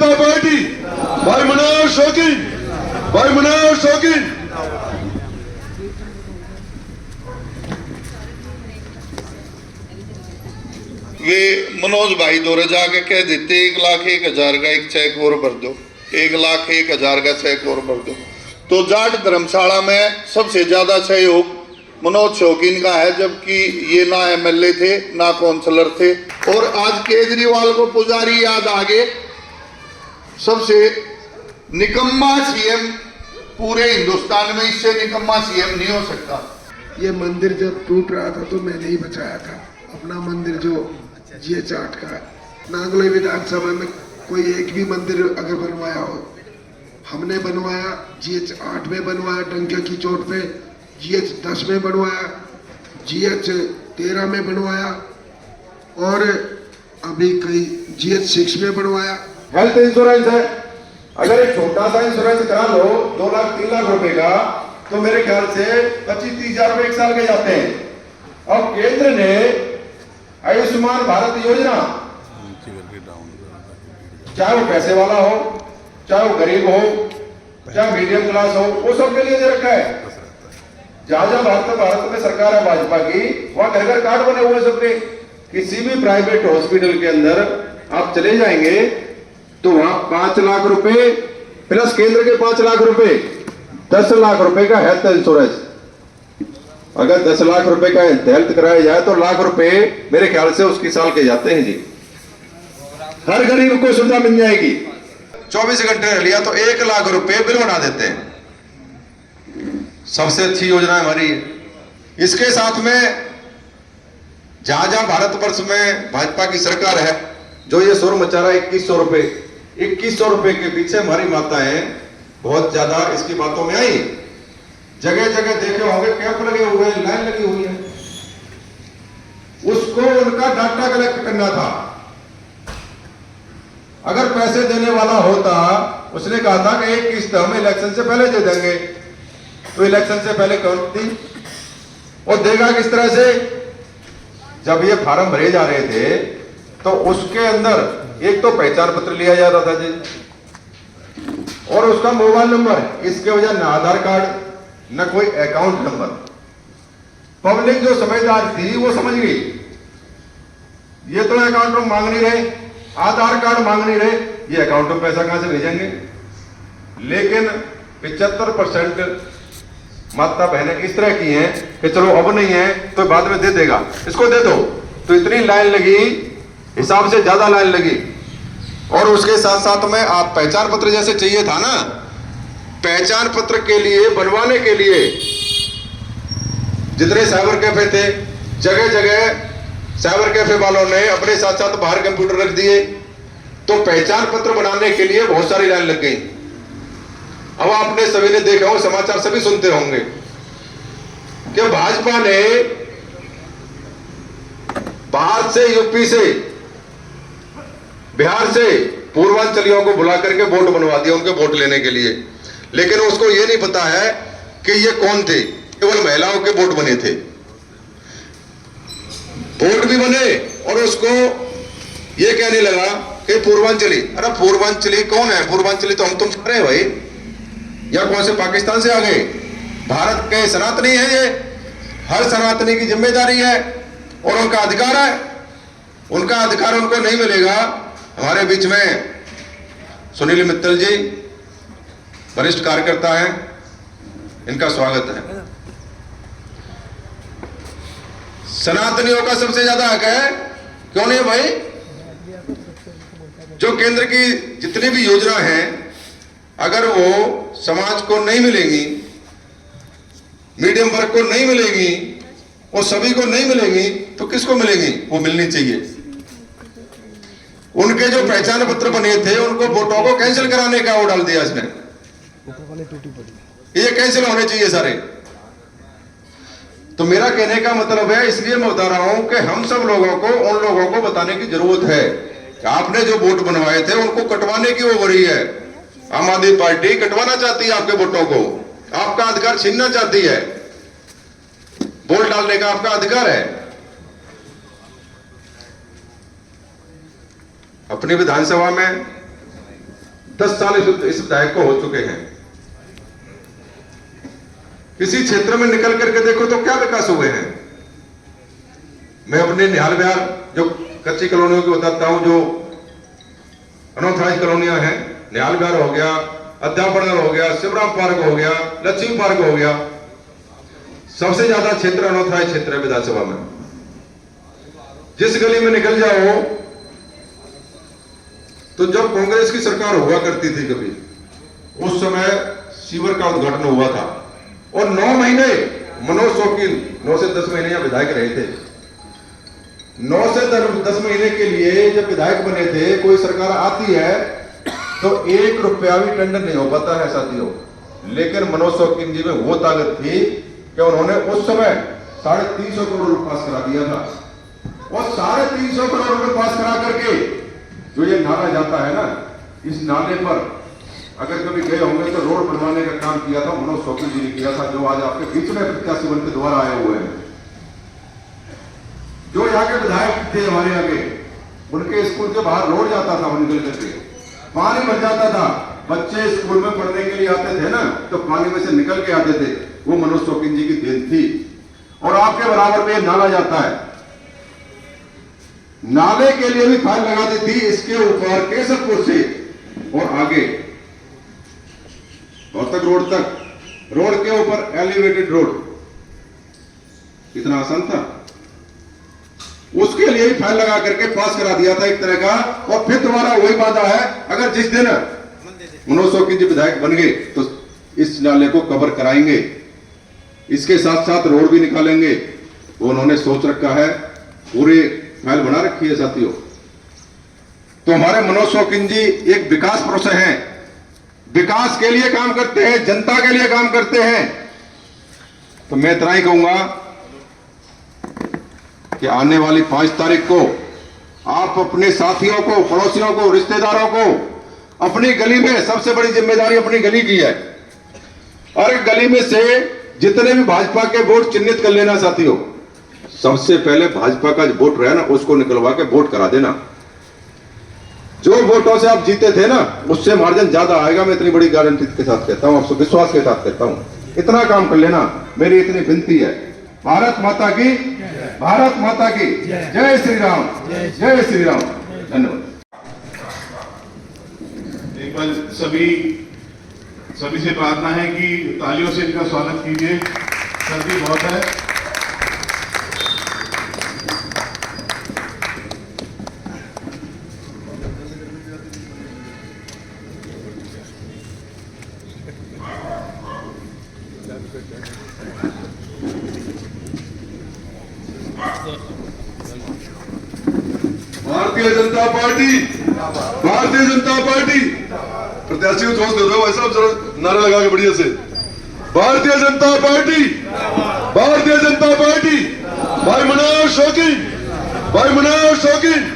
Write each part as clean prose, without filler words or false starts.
जनता party, भाई मनोहर शौकीन, भाई मनोहर शौकीन। वे मनोज भाई दौरे जाके कह देते 1,01,000 का एक चेक और भर दो, 1,01,000 का चेक और भर दो। तो जाट धर्मशाला में सबसे ज्यादा सहयोग मनोज शौकीन का है, जबकि ये ना एमएलए थे ना काउंसलर थे। और आज केजरीवाल को पुजारी याद आ गए। सबसे निकम्मा सीएम पूरे हिंदुस्तान में, इससे निकम्मा सीएम नहीं हो सकता। ये मंदिर जब टूट रहा था तो मैंने ही बचाया था अपना मंदिर, जो GH8 का नागलोई विधानसभा में कोई एक भी मंदिर अगर बनवाया हो हमने बनवाया। GH8 में बनवाया, टंकिया की चोट पे, GH10 में बनवाया, GH13 में बनवाया और अभी कई GH6 में बनवाया। हेल्थ इंश्योरेंस है, अगर एक छोटा सा इंश्योरेंस करा लो 2 लाख 3 लाख रुपए का, तो मेरे ख्याल से 25-30 हजार रुपए एक साल के जाते हैं। और केंद्र ने आयुष्मान भारत योजना, चाहे वो पैसे वाला हो, चाहे वो गरीब हो, चाहे मीडियम क्लास हो, वो सबके लिए दे रखा है। जहां जहां भारत में सरकार है भाजपा की, वहां घर घर कार्ड बने हुए सबके। किसी भी प्राइवेट हॉस्पिटल के अंदर आप चले जाएंगे तो वहां 5 लाख रुपए प्लस केंद्र के 5 लाख रुपए, 10 लाख रुपए का हेल्थ इंश्योरेंस। अगर 10 लाख रुपए का हेल्थ कराया जाए तो लाख रुपए मेरे ख्याल से उसकी साल के जाते हैं जी। हर गरीब को सुविधा मिल जाएगी। 24 घंटे रह लिया तो 1 लाख रुपए बिल बना देते हैं। सबसे अच्छी योजना हमारी है। इसके साथ में जहां जहां भारतवर्ष में भाजपा की सरकार है, जो ये शोर मचा रहा है 2100 रुपए के पीछे हमारी माताएं बहुत ज्यादा इसकी बातों में आई। जगह जगह देखे होंगे कैंप लगे हुए हैं, लाइन लगी हुई है। उसको उनका डाटा कलेक्ट करना था। अगर पैसे देने वाला होता, उसने कहा था कि एक किस्त हम इलेक्शन से पहले दे देंगे, तो इलेक्शन से पहले कौन दी और देगा किस तरह से? जब ये फार्म भरे जा रहे थे तो उसके अंदर एक तो पहचान पत्र लिया जाता था जी, और उसका मोबाइल नंबर, इसके वजह न आधार कार्ड न कोई अकाउंट नंबर। पब्लिक जो समझदार थी वो समझ गई, ये तो अकाउंट में मांग नहीं रहे, आधार कार्ड मांग नहीं रहे, ये अकाउंट में पैसा कहां से भेजेंगे। लेकिन 75% माता बहनें इस तरह की हैं कि चलो अब नहीं है तो बाद में दे देगा, इसको दे दो। तो इतनी लाइन लगी, हिसाब से ज्यादा लाइन लगी। और उसके साथ साथ में आप पहचान पत्र जैसे चाहिए था ना, पहचान पत्र के लिए बनवाने के लिए जितने साइबर कैफे थे, जगह जगह साइबर कैफे वालों ने अपने साथ साथ बाहर कंप्यूटर रख दिए, तो पहचान पत्र बनाने के लिए बहुत सारी लाइन लग गई। अब आपने सभी ने देखा हो, समाचार सभी सुनते होंगे कि भाजपा ने बाहर से, यूपी से, बिहार से पूर्वांचलियों को बुला करके वोट बनवा दिया उनके वोट लेने के लिए। लेकिन उसको यह नहीं पता है कि ये कौन थे, केवल महिलाओं के वोट बने थे। वोट भी बने और उसको ये कहने लगा कि पूर्वांचली। अरे पूर्वांचली कौन है? पूर्वांचली तो हम तुम सारे भाई, या कौन से पाकिस्तान से आ गए? भारत के सनातनी है ये, हर सनातनी की जिम्मेदारी है और उनका अधिकार है। उनका अधिकार उनको नहीं मिलेगा। हमारे बीच में सुनील मित्तल जी वरिष्ठ कार्यकर्ता हैं, इनका स्वागत है। सनातनियों का सबसे ज्यादा हक है, क्यों नहीं भाई? जो केंद्र की जितनी भी योजना है, अगर वो समाज को नहीं मिलेंगी, मीडियम वर्ग को नहीं मिलेगी और सभी को नहीं मिलेंगी, तो किसको मिलेंगी? वो मिलनी चाहिए। उनके जो पहचान पत्र बने थे, उनको वोटों को कैंसिल कराने का वो डाल दिया इसने। ये कैंसिल होने चाहिए सारे। तो मेरा कहने का मतलब है, इसलिए मैं बता रहा हूं कि हम सब लोगों को, उन लोगों को बताने की जरूरत है कि आपने जो वोट बनवाए थे उनको कटवाने की वो हो रही है। आम आदमी पार्टी कटवाना चाहती है आपके वोटों को, आपका अधिकार छीनना चाहती है। वोट डालने का आपका अधिकार है। अपनी विधानसभा में 10 साल इस विधायक को हो चुके हैं। किसी क्षेत्र में निकल करके देखो तो क्या विकास हुए हैं। मैं अपने निहाल विहार जो कच्ची कॉलोनियों की बताता हूं, जो अनऑथराइज कॉलोनियां हैं, निहाल विहार हो गया, अध्यापन हो गया, शिवराम पार्क हो गया, लक्ष्मी पार्क हो गया, सबसे ज्यादा क्षेत्र अनऑथराइज क्षेत्र है विधानसभा में। जिस गली में निकल जाओ, तो जब कांग्रेस की सरकार हुआ करती थी कभी, उस समय सीवर का उद्घाटन हुआ था और 9 महीने मनोज शौकीन 9 से 10 महीने यहां विधायक रहे थे। 9 से 10 महीने के लिए जब विधायक बने थे, कोई सरकार आती है तो 1 रुपया भी टेंडर नहीं हो पाता है साथियों। लेकिन मनोज शौकीन जी में वो ताकत थी कि उन्होंने उस समय 350 करोड़ रुपए पास करा दिया था। और 350 करोड़ रुपए पास करा करके जो ये नाला जाता है ना, इस नाले पर अगर कभी गए होंगे तो रोड बनवाने का काम किया था मनोज शौकीन जी ने किया था, जो आज आपके बीच में प्रत्याशी बन के दोबारा आए हुए हैं। जो यहाँ के विधायक थे हमारे आगे, उनके स्कूल के बाहर रोड जाता था, वो निकल करके पानी भर जाता था। बच्चे स्कूल में पढ़ने के लिए आते थे ना, तो पानी में से निकल के आते थे। वो मनोज शौकीन जी की देन थी। और आपके बराबर में नाला जाता है, नाले के लिए भी फाइल लगा दी थी इसके ऊपर केशवपुर से और आगे रोहतक रोड तक, रोड के ऊपर एलिवेटेड रोड, इतना आसान था। उसके लिए भी फाइल लगा करके पास करा दिया था एक तरह का। और फिर दोबारा वही वादा है, अगर जिस दिन मनोज शौकीन जी विधायक बन गए तो इस नाले को कवर कराएंगे, इसके साथ साथ रोड भी निकालेंगे। वो उन्होंने सोच रखा है, पूरे फाइल बना रखी है साथियों। तो हमारे मनोज शौकीन जी एक विकास पुरुष हैं, विकास के लिए काम करते हैं, जनता के लिए काम करते हैं। तो मैं इतना ही कहूंगा कि आने वाली 5 तारीख को आप अपने साथियों को, पड़ोसियों को, रिश्तेदारों को, अपनी गली में सबसे बड़ी जिम्मेदारी अपनी गली की है। और गली में से जितने भी भाजपा के वोट चिन्हित कर लेना साथियों। सबसे पहले भाजपा का वोट रहे ना, उसको निकलवा के वोट करा देना। जो वोटों से आप जीते थे ना, उससे मार्जिन ज्यादा आएगा। मैं इतनी बड़ी गारंटी के साथ कहता हूं, आपसे विश्वास के साथ कहता हूं। इतना काम कर लेना, मेरी इतनी विनती है। भारत माता की, भारत माता की जय श्री राम, जय श्री राम। धन्यवाद। एक बार सभी से प्रार्थना है कि तालियों से इनका स्वागत कीजिए। सर्दी बहुत है। Bharatiya Janata party, Bharatiya Janata party. प्रत्याशी को जोश दे दो भाई साहब, जरा नारा लगा के बढ़िया से। Bharatiya Janata party, Bharatiya Janata party. भाई मनोज शौकीन, भाई मनोज शौकीन।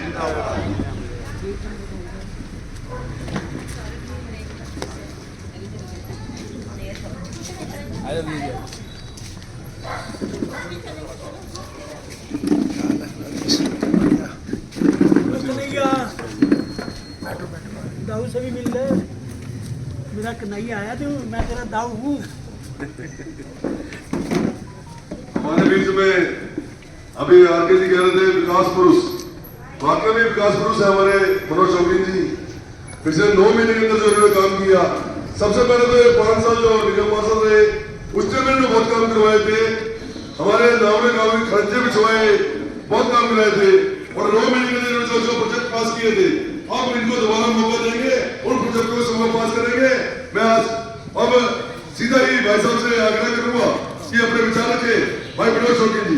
दाऊ से भी मिल ले। मेरा कन्हैया आया तो मैं तेरा दाऊ हूँ। हमारे बीच में अभी आरके जी कह रहे थे विकास पुरुष, वाकई में विकास पुरुष है हमारे मनोज शौकीन जी। पिछले 9 महीने के अंदर जो इन्होंने काम किया, सबसे पहले तो 5 साल जो निगम पार्षद रहे, उससे मैंने बहुत काम करवाए थे। हमारे नावले गांव में खर्चे बिछवाए, बहुत काम कराए थे। और 9 महीने के अंदर जो प्रोजेक्ट पास किए थे, अब इनको दोबारा मौका देंगे, उन प्रोजेक्टों को सब पास करेंगे। मैं आज अब सीधा ही भाई साहब से आग्रह करूंगा कि अपने विचार रखें। भाई मनोज शौकीन जी।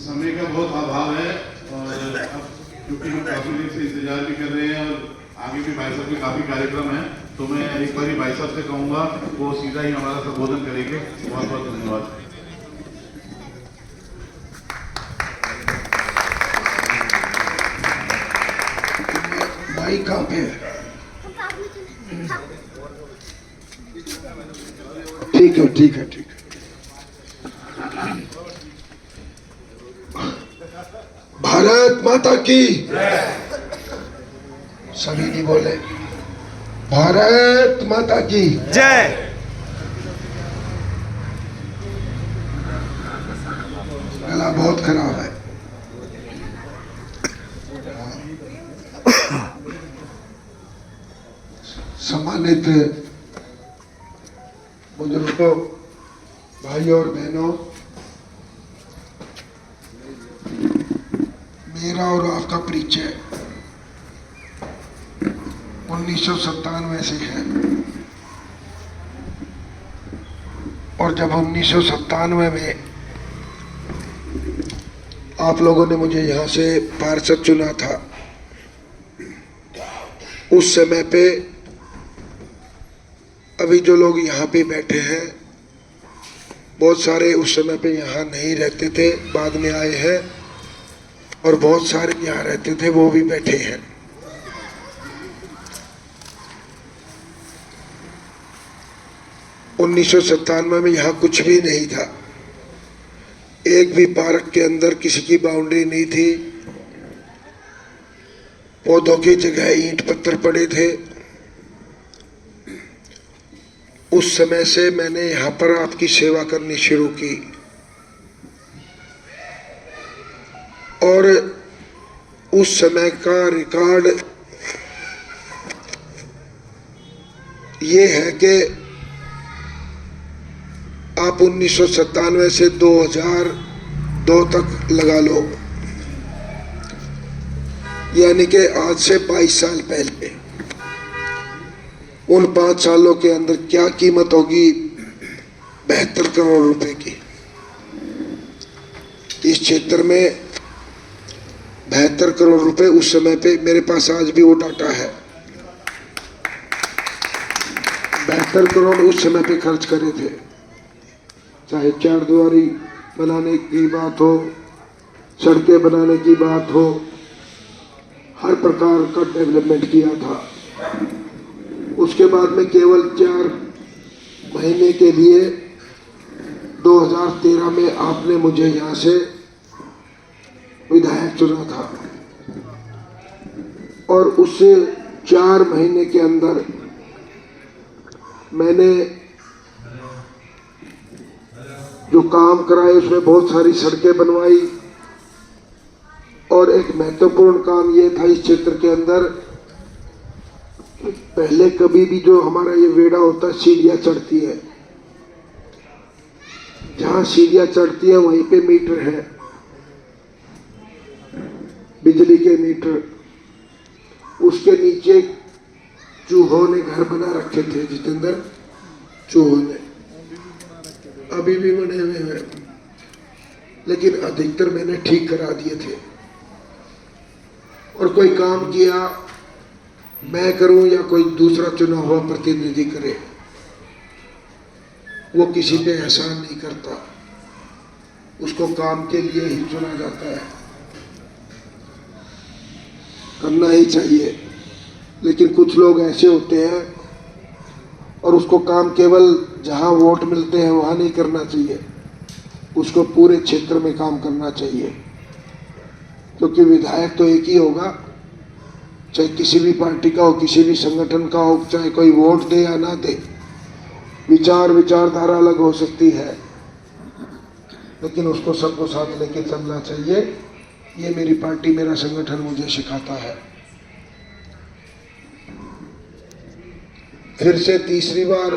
समय का बहुत अभाव है और अब क्योंकि हम काफी दिन से इंतजार भी कर रहे हैं और आगे भी भाई साहब के काफी कार्यक्रम है, तो मैं एक बार भाई साहब से कहूंगा वो सीधा ही हमारा संबोधन करेंगे। बहुत बहुत धन्यवाद। भाई माइक कहाँ पे है? ठीक है ठीक है ठीक है। भारत माता की सभी नहीं बोले भारत माता की जय। गला बहुत खराब है। सम्मानित बुजुर्गों, भाइयों और बहनों, मेरा और आपका परिचय 1997 से है। और जब 1997 में आप लोगों ने मुझे यहाँ से पार्षद चुना था, उस समय पे अभी जो लोग यहाँ पे बैठे हैं, बहुत सारे उस समय पे यहाँ नहीं रहते थे, बाद में आए हैं, और बहुत सारे यहाँ रहते थे, वो भी बैठे हैं। उन्नीस सौ 97 में यहाँ कुछ भी नहीं था। एक भी पार्क के अंदर किसी की बाउंड्री नहीं थी। पौधों की जगह ईंट पत्थर पड़े थे। उस समय से मैंने यहाँ पर आपकी सेवा करनी शुरू की, और उस समय का रिकॉर्ड ये है कि आप 1997 से 2002 तक लगा लो, यानी कि आज से 22 साल पहले। उन 5 सालों के अंदर क्या कीमत होगी? 72 करोड़ रुपए की। इस क्षेत्र में 72 करोड़ रुपए उस समय पे, मेरे पास आज भी वो डाटा है, 72 करोड़ उस समय पे खर्च करे थे। चाहे चारदुआरी बनाने की बात हो, सड़कें बनाने की बात हो, हर प्रकार का डेवलपमेंट किया था। उसके बाद में केवल 4 महीने के लिए 2013 में आपने मुझे यहाँ से विधायक चुना था, और उस 4 महीने के अंदर मैंने जो काम कराए उसमें बहुत सारी सड़कें बनवाई, और एक महत्वपूर्ण काम ये था इस क्षेत्र के अंदर, पहले कभी भी जो हमारा ये वेड़ा होता है, सीढ़ियाँ चढ़ती है, जहाँ सीढ़ियाँ चढ़ती है वहीं पे मीटर है, बिजली के मीटर। उसके नीचे चूहों ने घर बना रखे थे, जितेंद्र, चूहों ने अभी भी बने हुए हैं, लेकिन अधिकतर मैंने ठीक करा दिए थे। और कोई काम किया, मैं करूं या कोई दूसरा चुना हुआ प्रतिनिधि करे, वो किसी पे एहसान नहीं करता, उसको काम के लिए ही चुना जाता है। करना ही चाहिए, लेकिन कुछ लोग ऐसे होते हैं, और उसको काम केवल जहां वोट मिलते हैं वहां नहीं करना चाहिए, उसको पूरे क्षेत्र में काम करना चाहिए। क्योंकि विधायक तो एक ही होगा, चाहे किसी भी पार्टी का हो, किसी भी संगठन का हो, चाहे कोई वोट दे या ना दे, विचारधारा अलग हो सकती है, लेकिन उसको सबको साथ लेके चलना चाहिए। ये मेरी पार्टी, मेरा संगठन मुझे सिखाता है। फिर से तीसरी बार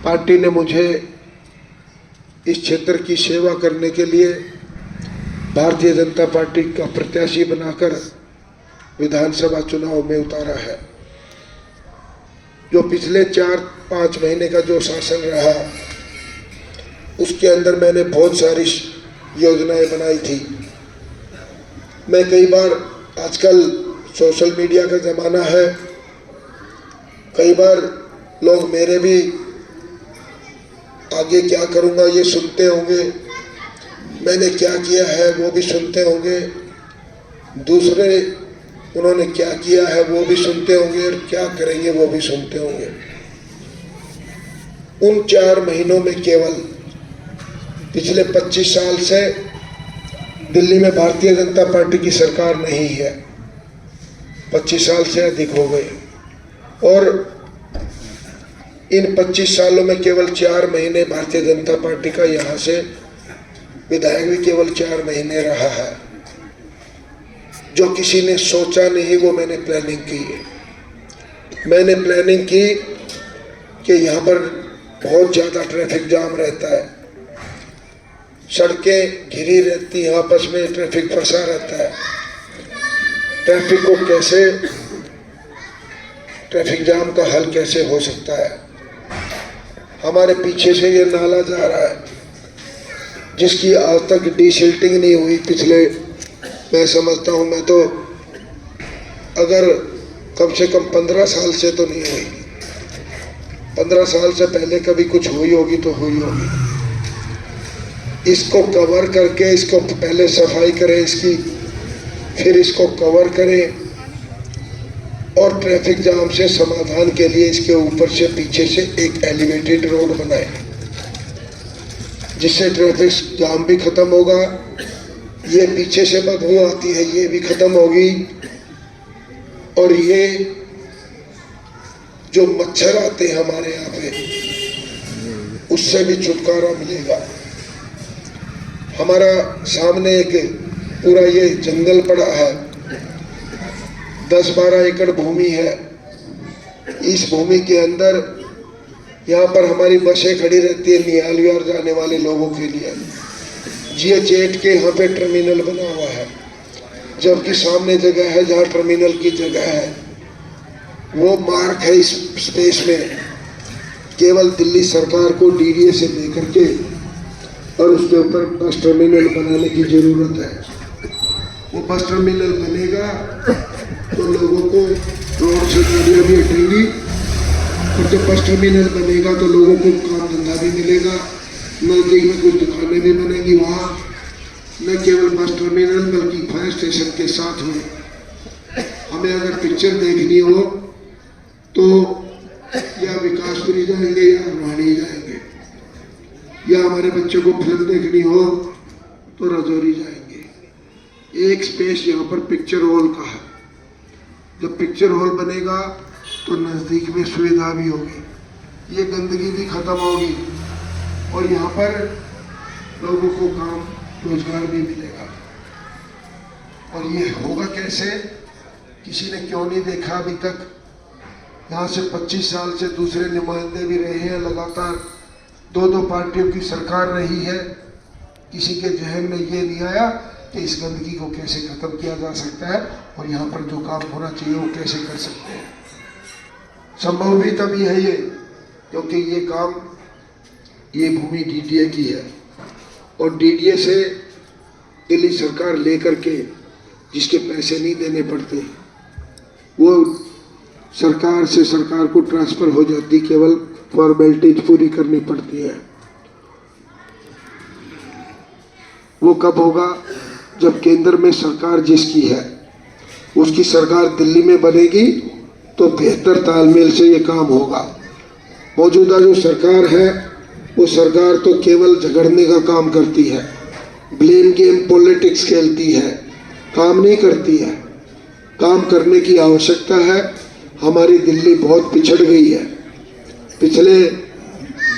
पार्टी ने मुझे इस क्षेत्र की सेवा करने के लिए भारतीय जनता पार्टी का प्रत्याशी बनाकर विधानसभा चुनाव में उतारा है। जो पिछले 4-5 महीने का जो शासन रहा, उसके अंदर मैंने बहुत सारी योजनाएं बनाई थी। मैं कई बार, आजकल सोशल मीडिया का ज़माना है, कई बार लोग मेरे भी आगे क्या करूँगा ये सुनते होंगे, मैंने क्या किया है वो भी सुनते होंगे। दूसरे उन्होंने क्या किया है वो भी सुनते होंगे और क्या करेंगे वो भी सुनते होंगे। उन 4 महीनों में केवल पिछले 25 साल से दिल्ली में भारतीय जनता पार्टी की सरकार नहीं है, 25 साल से अधिक हो गए, और इन 25 सालों में केवल 4 महीने भारतीय जनता पार्टी का यहाँ से विधायक भी केवल 4 महीने रहा है। जो किसी ने सोचा नहीं वो मैंने प्लानिंग की है। मैंने प्लानिंग की कि यहाँ पर बहुत ज़्यादा ट्रैफिक जाम रहता है, सड़कें घिरी रहती हैं, आपस में ट्रैफिक फंसा रहता है। ट्रैफिक को कैसे, ट्रैफिक जाम का हल कैसे हो सकता है? हमारे पीछे से ये नाला जा रहा है जिसकी आज तक डीसिल्टिंग नहीं हुई पिछले, मैं समझता हूँ, मैं तो अगर कम से कम 15 साल से तो नहीं हुई, 15 साल से पहले कभी कुछ हुई होगी तो हुई होगी। इसको कवर करके, इसको पहले सफाई करें इसकी, फिर इसको कवर करें और ट्रैफिक जाम से समाधान के लिए इसके ऊपर से पीछे से एक एलिवेटेड रोड बनाएं जिससे ट्रैफिक जाम भी खत्म होगा, ये पीछे से बदबू आती है ये भी खत्म होगी, और ये जो मच्छर आते हैं हमारे यहाँ पे उससे भी छुटकारा मिलेगा। हमारा सामने एक पूरा ये जंगल पड़ा है, 10-12 एकड़ भूमि है। इस भूमि के अंदर यहाँ पर हमारी बसें खड़ी रहती है निहाल विहार जाने वाले लोगों के लिए। GH8 के यहाँ पे टर्मिनल बना हुआ है, जबकि सामने जगह है जहाँ टर्मिनल की जगह है, वो मार्क है इस स्पेस में। केवल दिल्ली सरकार को DDA से लेकर के और उसके ऊपर बस टर्मिनल बनाने की जरूरत है। वो बस टर्मिनल बनेगा तो लोगों को रोड से गाड़ियाँ भी हटेंगी, और जब बस टर्मिनल बनेगा तो लोगों को काम धंधा भी मिलेगा, नजदीक में कुछ दुकानें भी बनेंगी वहाँ। न केवल बस टर्मिनल बल्कि फायर स्टेशन के साथ में हमें अगर पिक्चर देखनी हो तो या विकासपुरी जाएंगे या हरवाणी जाएंगे, या हमारे बच्चों को फिल्म देखनी हो तो राजौरी जाएंगे। एक स्पेस यहाँ पर पिक्चर हॉल का है। जब पिक्चर हॉल बनेगा तो नज़दीक में सुविधा भी होगी, ये गंदगी भी खत्म होगी, और यहाँ पर लोगों को काम रोजगार भी मिलेगा। और ये होगा कैसे? किसी ने क्यों नहीं देखा अभी तक? यहाँ से 25 साल से दूसरे नुमाइंदे भी रहे हैं, लगातार 2-2 पार्टियों की सरकार रही है। किसी के जहन में ये नहीं आया कि इस गंदगी को कैसे खत्म किया जा सकता है और यहाँ पर जो काम होना चाहिए वो कैसे कर सकते हैं। संभव भी तभी है ये क्योंकि ये काम, ये भूमि DDA की है, और DDA से दिल्ली सरकार लेकर के जिसके पैसे नहीं देने पड़ते वो सरकार से सरकार को ट्रांसफर हो जाती, केवल फॉर्मेलिटीज पूरी करनी पड़ती है। वो कब होगा? जब केंद्र में सरकार जिसकी है उसकी सरकार दिल्ली में बनेगी तो बेहतर तालमेल से ये काम होगा। मौजूदा जो सरकार है वो सरकार तो केवल झगड़ने का काम करती है, ब्लेम गेम पॉलिटिक्स खेलती है, काम नहीं करती है। काम करने की आवश्यकता है। हमारी दिल्ली बहुत पिछड़ गई है। पिछले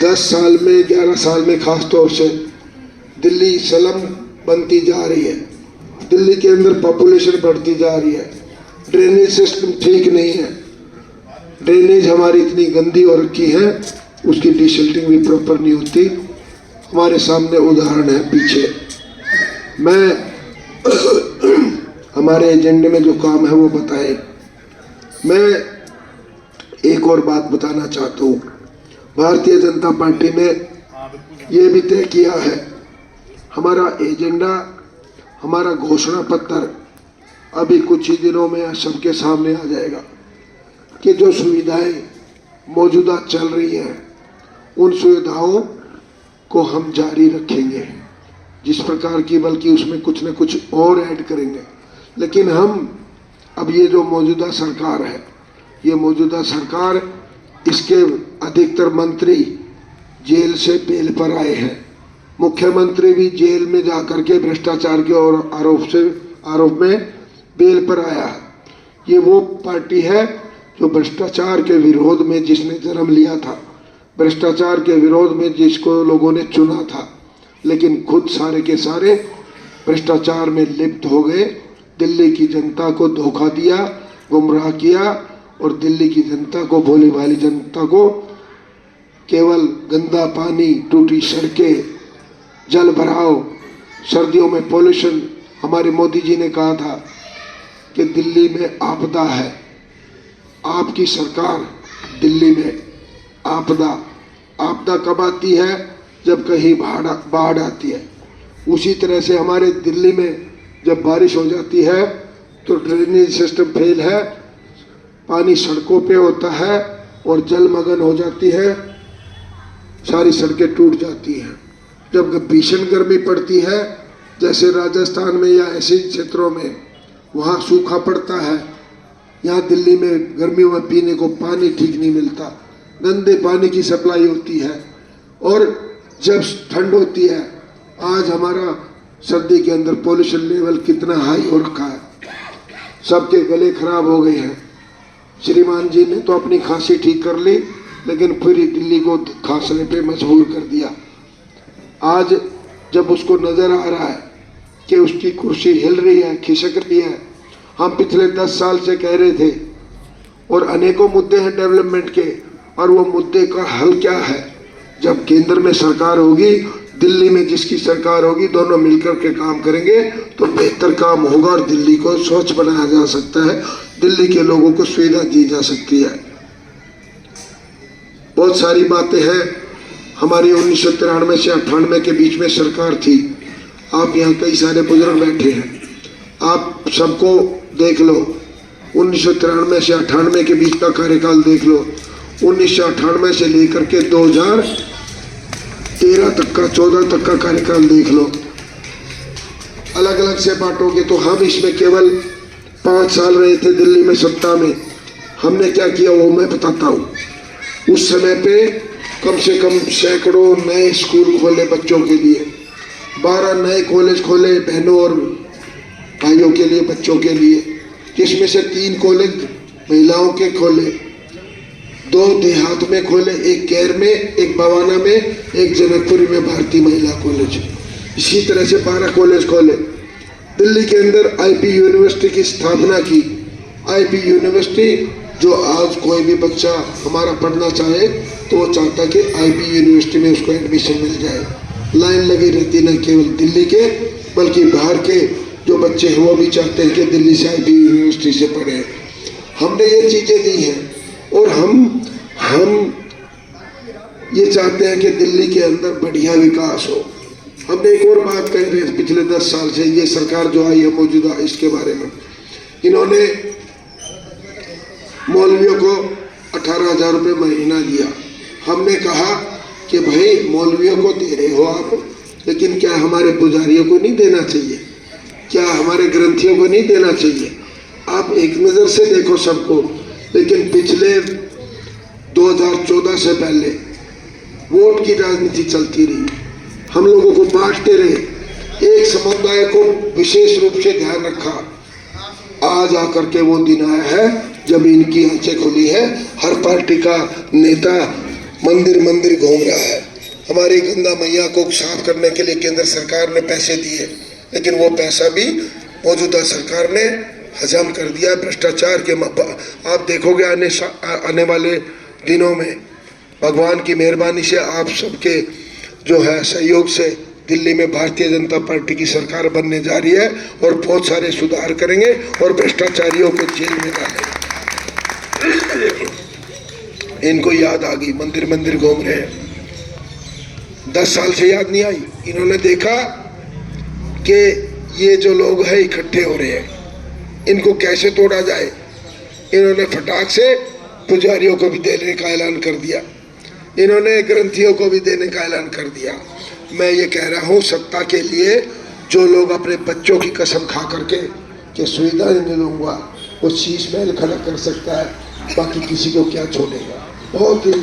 10 साल में, 11 साल में खास तौर से दिल्ली स्लम बनती जा रही है। दिल्ली के अंदर पॉपुलेशन बढ़ती जा रही है। ड्रेनेज सिस्टम ठीक नहीं है। ड्रेनेज हमारी इतनी गंदी हो रखी है, उसकी डिसिल्टिंग भी प्रॉपर नहीं होती। हमारे सामने उदाहरण है पीछे। मैं हमारे एजेंडे में जो काम है वो बताएं। मैं एक और बात बताना चाहता हूँ। भारतीय जनता पार्टी ने ये भी तय किया है, हमारा एजेंडा, हमारा घोषणा पत्र अभी कुछ ही दिनों में सबके सामने आ जाएगा कि जो सुविधाएं मौजूदा चल रही हैं उन सुविधाओं को हम जारी रखेंगे जिस प्रकार की, बल्कि उसमें कुछ न कुछ और ऐड करेंगे। लेकिन हम अब ये जो मौजूदा सरकार है, ये मौजूदा सरकार, इसके अधिकतर मंत्री जेल से बेल पर आए हैं। मुख्यमंत्री भी जेल में जाकर के भ्रष्टाचार के और आरोप में बेल पर आया है। ये वो पार्टी है जो भ्रष्टाचार के विरोध में जिसने जन्म लिया था, भ्रष्टाचार के विरोध में जिसको लोगों ने चुना था, लेकिन खुद सारे के सारे भ्रष्टाचार में लिप्त हो गए। दिल्ली की जनता को धोखा दिया, गुमराह किया और दिल्ली की जनता को, भोली भाली जनता को केवल गंदा पानी, टूटी सड़कें, जल भराव, सर्दियों में पोल्यूशन। हमारे मोदी जी ने कहा था कि दिल्ली में आपदा है। आपकी सरकार दिल्ली में आपदा कब आती है? जब कहीं बाढ़ आती है। उसी तरह से हमारे दिल्ली में जब बारिश हो जाती है तो ड्रेनेज सिस्टम फेल है, पानी सड़कों पे होता है और जलमग्न हो जाती है, सारी सड़कें टूट जाती हैं। जब भीषण गर्मी पड़ती है, जैसे राजस्थान में या ऐसे क्षेत्रों में, वहाँ सूखा पड़ता है। यहाँ दिल्ली में गर्मियों में पीने को पानी ठीक नहीं मिलता, गंदे पानी की सप्लाई होती है। और जब ठंड होती है, आज हमारा सर्दी के अंदर पोल्यूशन लेवल कितना हाई हो रखा है, सबके गले खराब हो गए हैं। श्रीमान जी ने तो अपनी खांसी ठीक कर ली, लेकिन फिर दिल्ली को खांसने पे मजबूर कर दिया। आज जब उसको नजर आ रहा है कि उसकी कुर्सी हिल रही है, खिसक रही है, हम पिछले 10 साल से कह रहे थे, और अनेकों मुद्दे हैं डेवलपमेंट के, और वो मुद्दे का हल क्या है? जब केंद्र में सरकार होगी, दिल्ली में जिसकी सरकार होगी, दोनों मिलकर के काम करेंगे तो बेहतर काम होगा और दिल्ली को स्वच्छ बनाया जा सकता है, दिल्ली के लोगों को सुविधा दी जा सकती है। बहुत सारी बातें हैं। हमारी 1993 से 98 के बीच में सरकार थी। आप यहाँ कई सारे बुजुर्ग बैठे हैं, आप सबको देख लो। 1993 से 98 के बीच का कार्यकाल देख लो। 1998 से लेकर के 2013 तक का, 14 तक का कार्यकाल देख लो। अलग अलग से बांटोगे तो हम इसमें केवल 5 साल रहे थे दिल्ली में सत्ता में। हमने क्या किया वो मैं बताता हूँ। उस समय पे कम से कम सैकड़ों नए स्कूल खोले बच्चों के लिए, 12 नए कॉलेज खोले बहनों और भाइयों के लिए, बच्चों के लिए, जिसमें से 3 कॉलेज महिलाओं के खोले, 2 देहात में खोले, एक कैर में, एक बवाना में, एक जनकपुरी में भारतीय महिला कॉलेज। इसी तरह से 12 कॉलेज खोले। दिल्ली के अंदर आईपी यूनिवर्सिटी की स्थापना की। आईपी यूनिवर्सिटी जो आज कोई भी बच्चा हमारा पढ़ना चाहे तो वो चाहता कि आईपी यूनिवर्सिटी में उसको एडमिशन मिल जाए। लाइन लगी रहती न केवल दिल्ली के बल्कि बाहर के जो बच्चे हैं वो भी चाहते हैं कि दिल्ली से आईपी यूनिवर्सिटी से पढ़े। हमने ये चीज़ें दी हैं और हम ये चाहते हैं कि दिल्ली के अंदर बढ़िया विकास हो। हमने एक और बात कह रहे हैं पिछले 10 साल से, ये सरकार जो आई है मौजूदा, इसके बारे में इन्होंने मौलवियों को 18,000 रुपये महीना दिया। हमने कहा कि भाई मौलवियों को दे रहे हो आप, लेकिन क्या हमारे पुजारियों को नहीं देना चाहिए? क्या हमारे ग्रंथियों को नहीं देना चाहिए? आप एक नज़र से देखो सबको। लेकिन पिछले 2014 से पहले वोट की राजनीति चलती रही, हम लोगों को बांटते रहे, एक समुदाय को विशेष रूप से ध्यान रखा। आज आकर के वो दिन आया है जब इनकी आंखें खुली है। हर पार्टी का नेता मंदिर मंदिर घूम रहा है। हमारी गंगा मैया को साफ करने के लिए केंद्र सरकार ने पैसे दिए, लेकिन वो पैसा भी मौजूदा सरकार ने हजम कर दिया भ्रष्टाचार के। आप देखोगे आने वाले दिनों में भगवान की मेहरबानी से आप सबके जो है सहयोग से दिल्ली में भारतीय जनता पार्टी की सरकार बनने जा रही है और बहुत सारे सुधार करेंगे और भ्रष्टाचारियों को जेल में डालेंगे। इनको याद आ गई, मंदिर मंदिर घूम रहे हैं। 10 साल से याद नहीं आई। इन्होंने देखा कि ये जो लोग हैं इकट्ठे हो रहे हैं, इनको कैसे तोड़ा जाए। इन्होंने फटाक से पुजारियों को भी देने का ऐलान कर दिया, इन्होंने ग्रंथियों को भी देने का ऐलान कर दिया। मैं ये कह रहा हूँ सत्ता के लिए जो लोग अपने बच्चों की कसम खा करके कि सुविधा नहीं दूंगा, वो शीश महल खड़ा कर सकता है, बाकी किसी को क्या छोड़ेगा। बहुत ही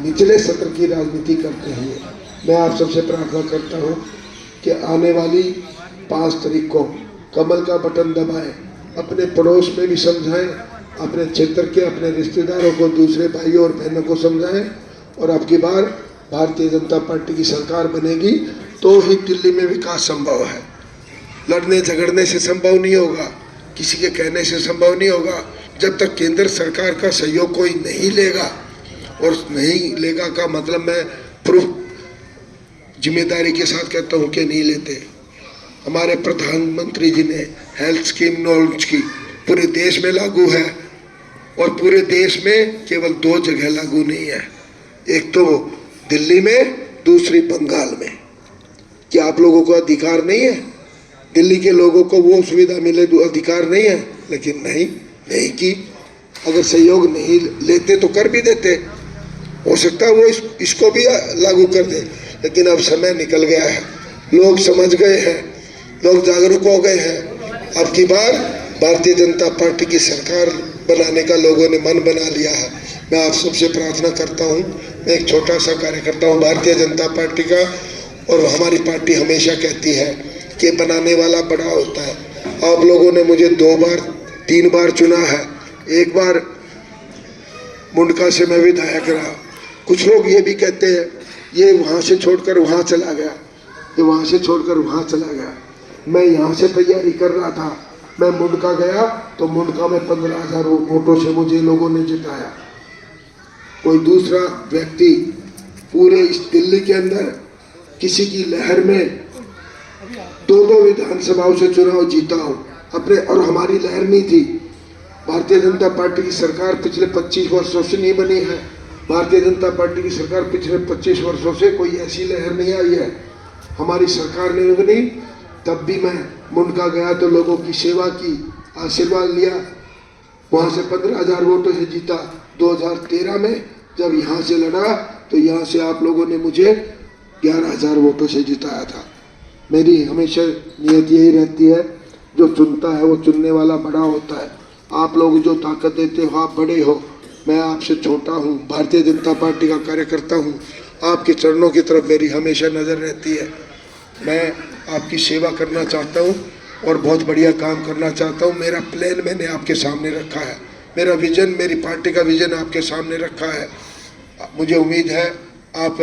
निचले सत्र की राजनीति करते हैं। मैं आप सबसे प्रार्थना करता हूँ कि आने वाली 5 तारीख को कमल का बटन दबाएं, अपने पड़ोस में भी समझाएं, अपने क्षेत्र के अपने रिश्तेदारों को, दूसरे भाइयों और बहनों को समझाएं। और अब की बार भारतीय जनता पार्टी की सरकार बनेगी तो ही दिल्ली में विकास संभव है। लड़ने झगड़ने से संभव नहीं होगा, किसी के कहने से संभव नहीं होगा। जब तक केंद्र सरकार का सहयोग कोई नहीं लेगा, और नहीं लेगा का मतलब मैं प्रूफ जिम्मेदारी के साथ कहता हूँ कि नहीं लेते। हमारे प्रधानमंत्री जी ने हेल्थ स्कीम लॉन्च की, पूरे देश में लागू है, और पूरे देश में केवल 2 जगह लागू नहीं है, एक तो दिल्ली में, दूसरी बंगाल में। क्या आप लोगों को अधिकार नहीं है? दिल्ली के लोगों को वो सुविधा मिले, अधिकार नहीं है? लेकिन नहीं की। अगर सहयोग नहीं लेते तो कर भी देते, हो सकता है वो इसको भी लागू कर दे। लेकिन अब समय निकल गया है, लोग समझ गए हैं, लोग जागरूक हो गए हैं। अब की बार भारतीय जनता पार्टी की सरकार बनाने का लोगों ने मन बना लिया है। मैं आप सबसे प्रार्थना करता हूँ, मैं एक छोटा सा कार्यकर्ता हूँ भारतीय जनता पार्टी का, और हमारी पार्टी हमेशा कहती है कि बनाने वाला बड़ा होता है। आप लोगों ने मुझे 2 बार 3 बार चुना है। एक बार मुंडका से मैं विधायक रहा। कुछ लोग ये भी कहते हैं ये वहाँ से छोड़कर वहाँ चला गया, ये वहाँ से छोड़कर वहाँ चला गया। मैं यहाँ से तैयारी कर रहा था, मैं मुंडका गया तो मुंडका में 15,000 वोटों से मुझे लोगों ने जिताया। कोई दूसरा व्यक्ति पूरे इस दिल्ली के अंदर किसी की लहर में 2 विधानसभाओं से चुनाव जीता हो अपने, और हमारी लहर नहीं थी। भारतीय जनता पार्टी की सरकार पिछले 25 वर्षों से नहीं बनी है। भारतीय जनता पार्टी की सरकार पिछले 25 वर्षों से कोई ऐसी लहर नहीं आई है। हमारी सरकार ने बनी, तब भी मैं मुंडका गया तो लोगों की सेवा की, आशीर्वाद लिया, वहाँ से 15,000 वोटों से जीता। 2013 में जब यहाँ से लड़ा तो यहाँ से आप लोगों ने मुझे 11,000 वोटों से जिताया था। मेरी हमेशा नियत यही रहती है, जो चुनता है वो चुनने वाला बड़ा होता है। आप लोग जो ताकत देते हो आप बड़े हो, मैं आपसे छोटा हूँ, भारतीय जनता पार्टी का कार्यकर्ता हूँ। आपके चरणों की तरफ मेरी हमेशा नज़र रहती है। मैं आपकी सेवा करना चाहता हूँ और बहुत बढ़िया काम करना चाहता हूँ। मेरा प्लान मैंने आपके सामने रखा है, मेरा विजन, मेरी पार्टी का विजन आपके सामने रखा है। मुझे उम्मीद है आप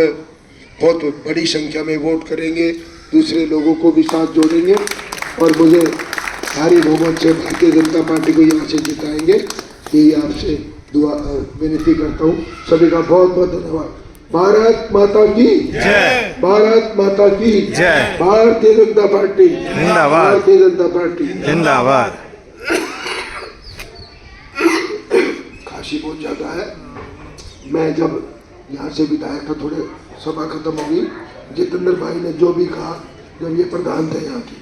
बहुत बड़ी संख्या में वोट करेंगे, दूसरे लोगों को भी साथ जोड़ेंगे और मुझे भारी बहुमत से भारतीय जनता पार्टी को यहाँ से जिताएंगे। यही आपसे दुआ विनती करता हूँ। सभी का बहुत बहुत धन्यवाद। भारत माता की जय, भारत माता की जय, भारतीय जनता पार्टी जिंदाबाद, भारतीय जनता पार्टी जिंदाबाद। खांसी बहुत ज्यादा है। मैं जब यहाँ से विधायक था, थोड़े सभा खत्म हो गई, जितेंद्र भाई ने जो भी कहा, जब ये प्रधान थे यहाँ की,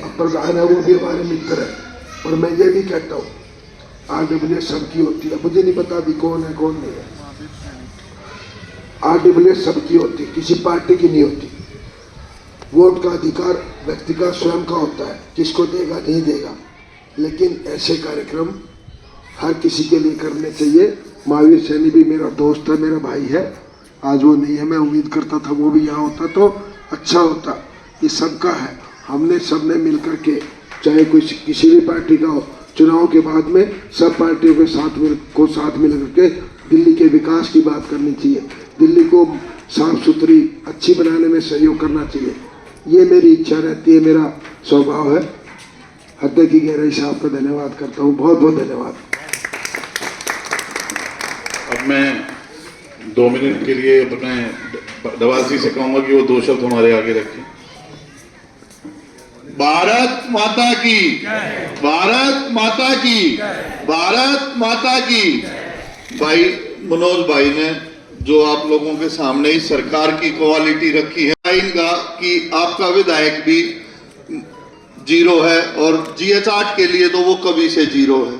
अब प्रधान है वो भी हमारे मित्र है, और मैं ये भी कहता हूँ RWS सबकी होती है। मुझे नहीं पता अभी कौन है कौन नहीं है। RWS सबकी होती है, किसी पार्टी की नहीं होती। वोट का अधिकार व्यक्ति का स्वयं का होता है, किसको देगा नहीं देगा, लेकिन ऐसे कार्यक्रम हर किसी के लिए करने चाहिए। महावीर सैनी भी मेरा दोस्त है, मेरा भाई है, आज वो नहीं है। मैं उम्मीद करता था वो भी यहाँ होता तो अच्छा होता। ये सबका है, हमने सबने मिल करके, चाहे कोई किसी भी पार्टी का हो, चुनाव के बाद में सब पार्टियों के साथ मिल करके दिल्ली के विकास की बात करनी चाहिए, दिल्ली को साफ सुथरी अच्छी बनाने में सहयोग करना चाहिए। ये मेरी इच्छा रहती है, मेरा स्वभाव है। हृदय की गहराई से आपका धन्यवाद करता हूँ, बहुत बहुत धन्यवाद। अब मैं 2 मिनट के लिए अपने दवासी से कहूंगा कि वो 2 शब्द हमारे आगे रखें। भारत माता की, भारत माता की, भारत माता की। भाई मनोज भाई ने जो आप लोगों के सामने इस सरकार की क्वालिटी रखी है, इनका कि आपका विधायक भी 0 है और GH8 के लिए तो वो कभी से 0 है।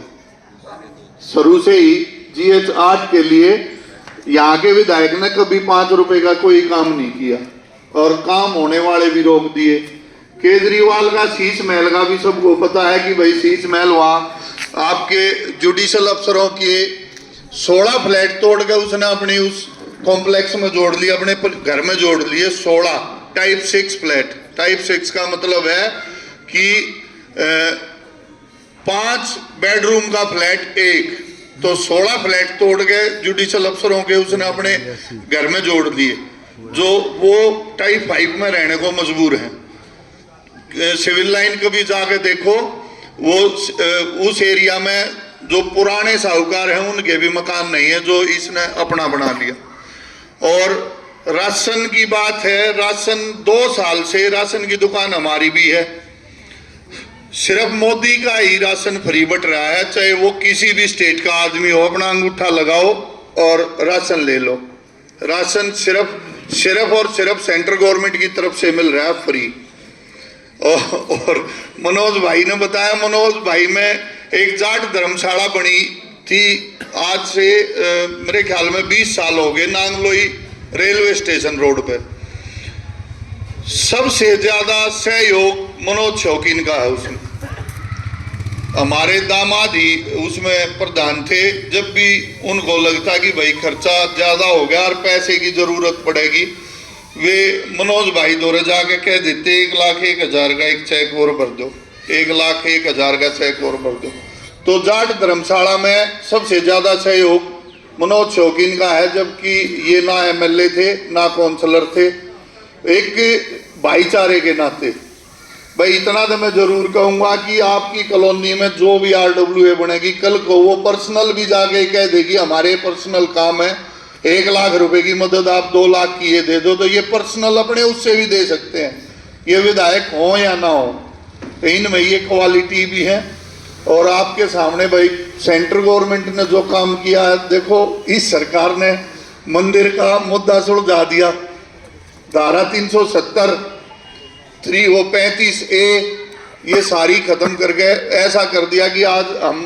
शुरू से ही GH8 के लिए यहाँ के विधायक ने कभी 5 रुपए का कोई काम नहीं किया और काम होने वाले भी रोक दिए। केजरीवाल का शीश महल का भी सबको पता है कि भाई शीश महल वहाँ आपके जुडिशल अफसरों के 16 फ्लैट तोड़ के उसने अपनी उस कॉम्प्लेक्स में जोड़ लिया, अपने घर में जोड़ लिए 16 टाइप 6 फ्लैट। टाइप 6 का मतलब है कि 5 बेडरूम का फ्लैट एक, तो 16 फ्लैट तोड़ के जुडिशल अफसरों के उसने अपने घर में जोड़ दिए, जो वो टाइप 5 में रहने को मजबूर हैं। सिविल लाइन कभी जाके देखो, वो उस एरिया में जो पुराने साहूकार हैं उनके भी मकान नहीं है, जो इसने अपना बना लिया। और राशन की बात है, राशन 2 साल से राशन की दुकान हमारी भी है, सिर्फ मोदी का ही राशन फ्री बट रहा है, चाहे वो किसी भी स्टेट का आदमी हो, अपना अंगूठा लगाओ और राशन ले लो। राशन सिर्फ और सिर्फ सेंट्रल गवर्नमेंट की तरफ से मिल रहा है फ्री। और मनोज भाई ने बताया, मनोज भाई में एक जाट धर्मशाला बनी थी, आज से मेरे ख्याल में 20 साल हो गए, नांगलोई रेलवे स्टेशन रोड पे। सबसे ज्यादा सहयोग मनोज शौकीन का है उसमें, हमारे दामाद ही उसमें प्रधान थे। जब भी उनको लगता कि भाई खर्चा ज्यादा हो गया और पैसे की जरूरत पड़ेगी, वे मनोज भाई दौरे जाके कह देते 1,01,000 का एक चेक और भर दो, 1,01,000 का चेक और भर दो। तो जाट धर्मशाला में सबसे ज्यादा सहयोग मनोज शौकीन का है, जबकि ये ना MLA थे ना काउंसलर थे, एक भाईचारे के नाते। भाई इतना तो मैं जरूर कहूंगा कि आपकी कॉलोनी में जो भी RWA बनेगी, कल को वो पर्सनल भी जाके कह देगी हमारे पर्सनल काम है, 1 लाख रुपए की मदद आप 2 लाख की ये दे दो, तो ये पर्सनल अपने उससे भी दे सकते हैं, ये विधायक हो या ना हो, तो इनमें ये क्वालिटी भी है। और आपके सामने भाई सेंट्रल गवर्नमेंट ने जो काम किया है, देखो इस सरकार ने मंदिर का मुद्दा सुलझा दिया, धारा 370 35A ये सारी खत्म करके ऐसा कर दिया कि आज हम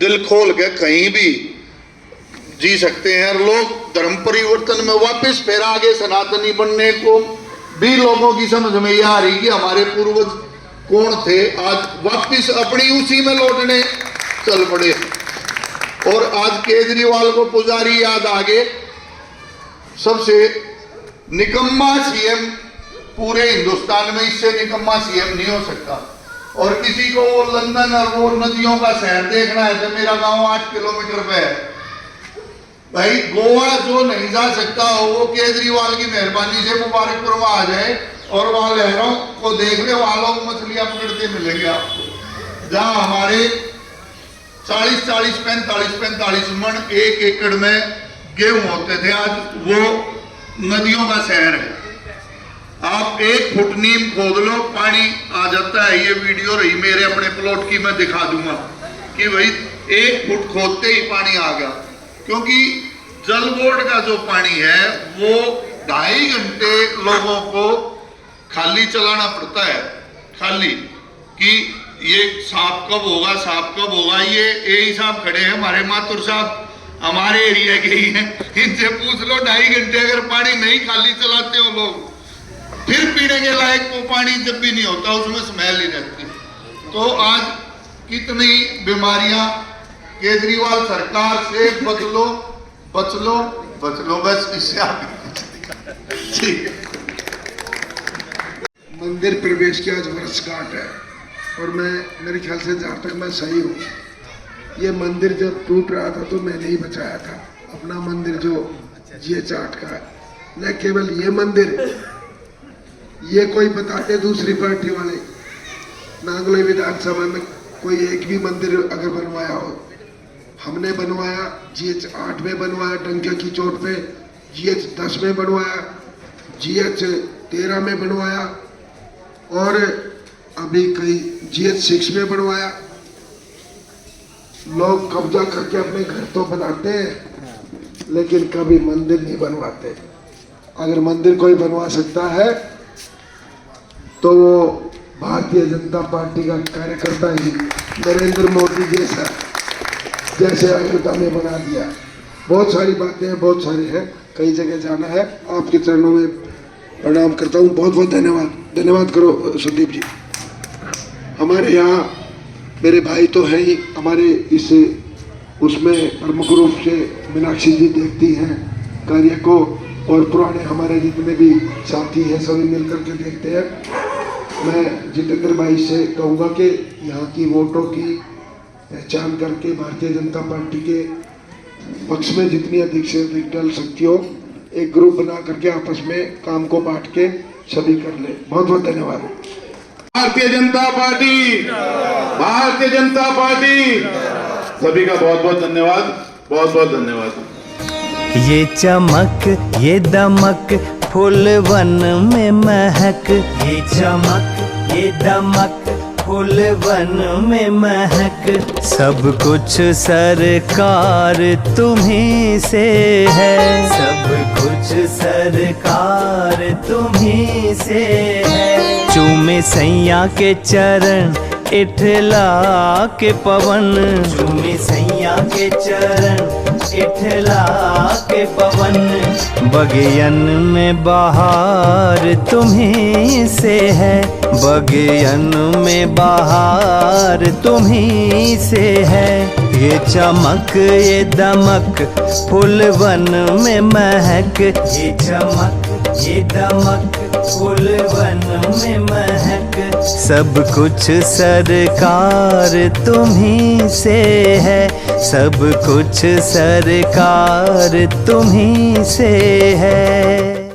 दिल खोल के कहीं भी जी सकते हैं। लोग धर्म परिवर्तन में वापस फिर आगे सनातनी बनने को भी लोगों की समझ में ये आ रही कि हमारे पूर्वज कौन थे, आज वापस अपनी उसी में लौटने चल पड़े। और आज केजरीवाल को पुजारी याद आ गए, सबसे निकम्मा CM पूरे हिंदुस्तान में, इससे निकम्मा CM नहीं हो सकता। और किसी को वो लंदन और वो नदियों का शहर देखना है तो मेरा गांव 8 किलोमीटर पे है। भाई गोवा जो नहीं जा सकता हो, वो केजरीवाल की मेहरबानी से मुबारकपुर में आ जाए और वहां लहरों को देख ले, वहां लोग मछलियां पकड़ते मिलेंगे आपको। जहां हमारे 40-45 मन 1 एकड़ में गेहूं होते थे, आज वो नदियों का शहर है। आप 1 फुट नीम खोद लो, पानी आ जाता है। ये वीडियो रही मेरे अपने प्लॉट की, मैं दिखा दूंगा कि भाई 1 फुट खोदते ही पानी आ गया। क्योंकि जल बोर्ड का जो पानी है वो 2.5 घंटे लोगों को खाली चलाना पड़ता है, खाली, कि ये साफ कब होगा। ये साहब खड़े हैं, हमारे माथुर साहब हमारे एरिया के ही हैं, इनसे पूछ लो 2.5 घंटे अगर पानी नहीं खाली चलाते हो लोग, फिर पीने के लायक वो पानी जब भी नहीं होता उसमें स्मेल ही रहती है। तो आज कितनी बीमारियां, केजरीवाल सरकार से बच लो, बस इससे आगे। मंदिर प्रवेश की आज वर्षगांठ है और मेरे ख्याल से जहाँ तक मैं सही हूँ, ये मंदिर जब टूट रहा था तो मैंने ही बचाया था, अपना मंदिर जो GH8 का है। न केवल ये मंदिर, ये कोई बताते दूसरी पार्टी वाले, नांगलोई विधानसभा में कोई एक भी मंदिर अगर बनवाया हो, हमने बनवाया, GH8 में बनवाया, टंकिया की चोट पे, GH10 में बनवाया, GH13 में बनवाया और अभी कई GH6 में बनवाया। लोग कब्जा करके अपने घर तो बनाते हैं लेकिन कभी मंदिर नहीं बनवाते। अगर मंदिर कोई बनवा सकता है तो वो भारतीय जनता पार्टी का कार्यकर्ता ही नरेंद्र मोदी जैसे अयोध्या में बना दिया। बहुत सारी बातें हैं, बहुत सारी हैं, कई जगह जाना है, आपके चरणों में प्रणाम करता हूँ। बहुत बहुत धन्यवाद। धन्यवाद करो संदीप जी। हमारे यहाँ मेरे भाई तो हैं ही, हमारे इस उसमें प्रमुख रूप से मीनाक्षी जी देखती हैं कार्य को, और पुराने हमारे जितने भी साथी हैं सभी मिलकर के देखते हैं। मैं जितेंद्र भाई से कहूँगा कि यहाँ की वोटों की पहचान करके भारतीय जनता पार्टी के पक्ष में जितनी अधिक से अधिक दल सकती हो, एक ग्रुप बना करके आपस में काम को बांट के सभी कर ले। बहुत बहुत धन्यवाद। भारतीय जनता पार्टी, भारतीय जनता पार्टी, सभी का बहुत बहुत धन्यवाद, बहुत बहुत धन्यवाद। ये चमक ये दमक फूल वन में महक, ये चमक ये दमक फूल वन में महक, सब कुछ सरकार तुम्ही से है, सब कुछ सरकार तुम्ही से है। चूमे सैया के चरण इठला के पवन, चूमे सैया के चरण इठला के पवन, बगियन में बहार तुम्ही से है, बगियन में बहार तुम्ही से है। ये चमक ये दमक फूलवन में महक, ये चमक ये दमक फूलवन में महक, सब कुछ सरकार तुम्ही से है, सब कुछ सरकार तुम्ही से है।